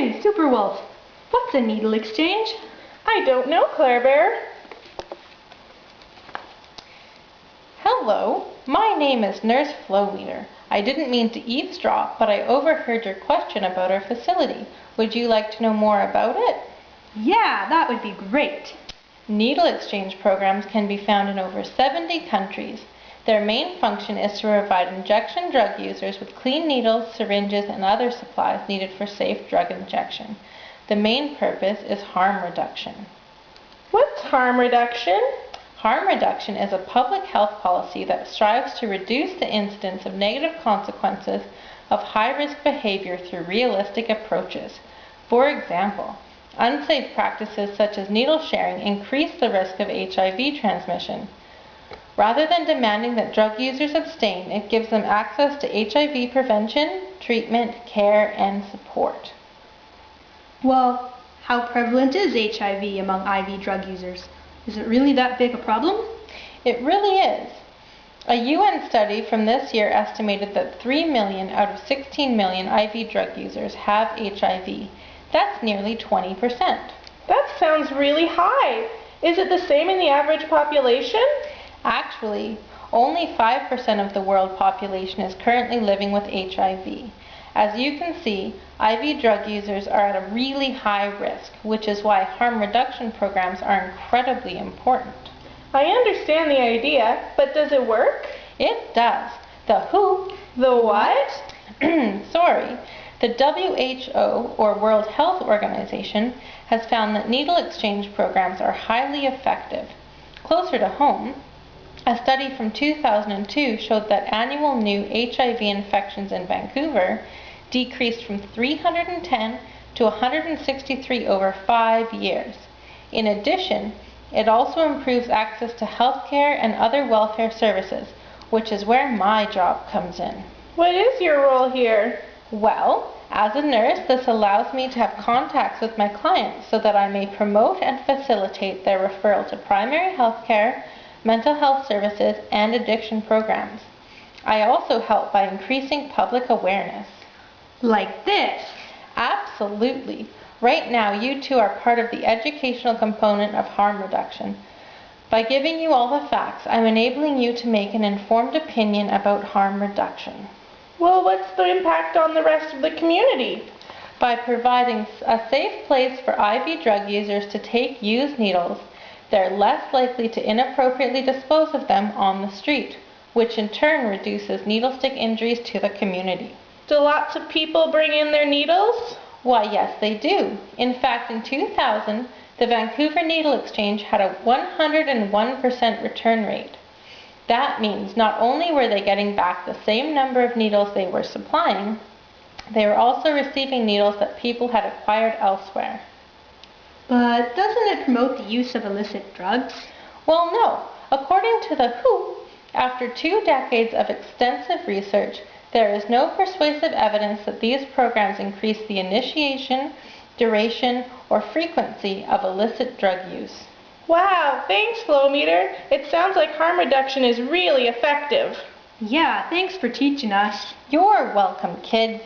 Hey, Superwolf, what's a needle exchange? I don't know, Claire Bear. Hello, my name is Nurse Flowmeter. I didn't mean to eavesdrop, but I overheard your question about our facility. Would you like to know more about it? Yeah, that would be great. Needle exchange programs can be found in over 70 countries. Their main function is to provide injection drug users with clean needles, syringes, and other supplies needed for safe drug injection. The main purpose is harm reduction. What's harm reduction? Harm reduction is a public health policy that strives to reduce the incidence of negative consequences of high-risk behavior through realistic approaches. For example, unsafe practices such as needle sharing increase the risk of HIV transmission. Rather than demanding that drug users abstain, it gives them access to HIV prevention, treatment, care, and support. Well, how prevalent is HIV among IV drug users? Is it really that big a problem? It really is. A UN study from this year estimated that 3 million out of 16 million IV drug users have HIV. That's nearly 20%. That sounds really high. Is it the same in the average population? Actually, only 5% of the world population is currently living with HIV. As you can see, IV drug users are at a really high risk, which is why harm reduction programs are incredibly important. I understand the idea, but does it work? It does. The WHO, The what? sorry, the WHO, or World Health Organization, has found that needle exchange programs are highly effective. Closer to home, a study from 2002 showed that annual new HIV infections in Vancouver decreased from 310 to 163 over 5 years. In addition, it also improves access to healthcare and other welfare services, which is where my job comes in. What is your role here? Well, as a nurse, this allows me to have contacts with my clients so that I may promote and facilitate their referral to primary health care, mental health services, and addiction programs. I also help by increasing public awareness. Like this. Absolutely. Right now, you two are part of the educational component of harm reduction. By giving you all the facts, I'm enabling you to make an informed opinion about harm reduction. Well, what's the impact on the rest of the community? By providing a safe place for IV drug users to take used needles, they're less likely to inappropriately dispose of them on the street, which in turn reduces needle stick injuries to the community. Do lots of people bring in their needles? Why, yes, they do. In fact, in 2000, the Vancouver Needle Exchange had a 101% return rate. That means not only were they getting back the same number of needles they were supplying, they were also receiving needles that people had acquired elsewhere. But doesn't it promote the use of illicit drugs? Well, no. According to the WHO, after 2 decades of extensive research, there is no persuasive evidence that these programs increase the initiation, duration, or frequency of illicit drug use. Wow, thanks, Flowmeter. It sounds like harm reduction is really effective. Yeah, thanks for teaching us. You're welcome, kids.